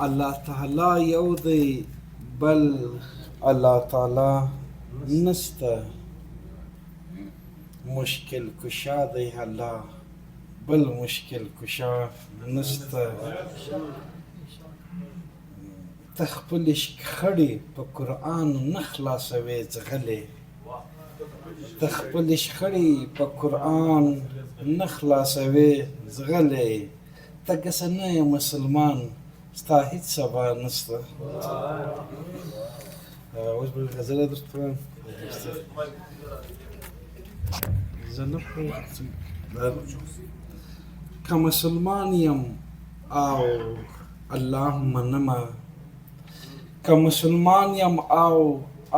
الله تعالی یو دی بل الله تعالی نسته مشکل کشا دی الله بل مشکل کشا نسته ته خپلې شخړې په قرآن نه خلاصوې ځغلې ته خپلې شخړې په قرآن نه خلاصوې ځغلې ته ګسه نه یې مسلمان ستا هېڅ سبا نسته اوس به غزله درته وایم زه نه پوهېږم که مسلمان یم او الله منمه که مسلمان یم او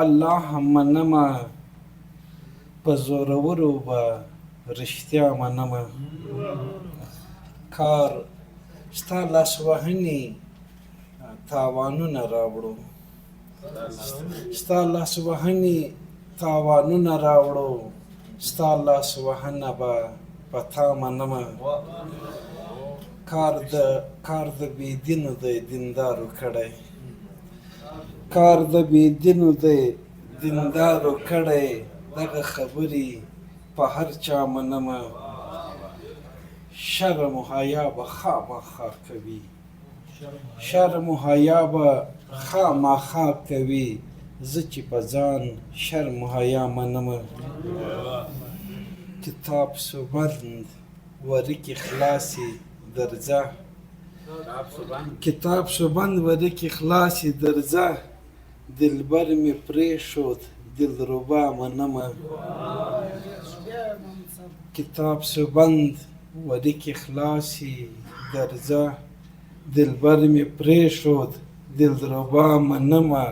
الله منمه په زورورو به رښتیا منمه کار ستا لاسوهنې تاوانونه راوړو ستا لاسوهنې تاوانونه راوړو ستا لاسوهنه به په تا منمه کار د بېدینو دی دیندارو کړی کار د بېدینو دی دیندارو کړی دغه خبرې په هر چا منمه شرم و حیا به خامخا کوي شرم و حیا به خامخا کوي زه چې په ځان شرم و حیا منمه کتاب سوبند ورکې خلاصې درځه کتاب سوبند ورکې خلاصې درځه دلبر مې پرېښود دلربا منمه کتاب سوبند ورکې خلاصې درځه دلبر مې پرېښود دلربا منمه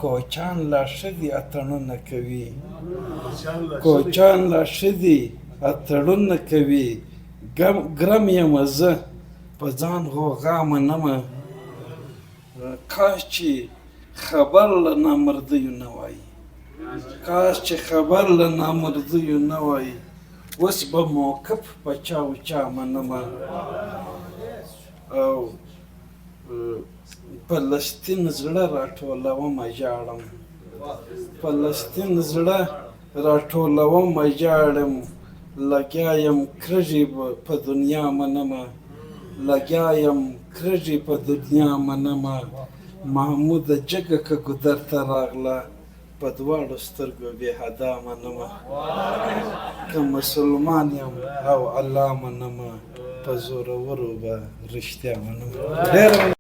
کوچان لا ښه دي اتڼونه کوي کوچان لا ښه دي اتڼونه کوي ګرم یمه زه په ځان غوغا منمه کاش چې خبر له نامردیو نه وای کاش چې خبر له نامردیو نه وای اوس به موقف په چا و چا منمه او فلسطین زړه راټولومه ژاړم فلسطین زړه راټولومه ژاړم لګیا یم کرږې په دنیا منمه لګیا یم کرږې په دنیا منمه محموده جګه که ګودر ته راغله په دواړو سترګو بې حدا منمه که مسلمان یم او الله منمه په زورورو به رښتیا منمه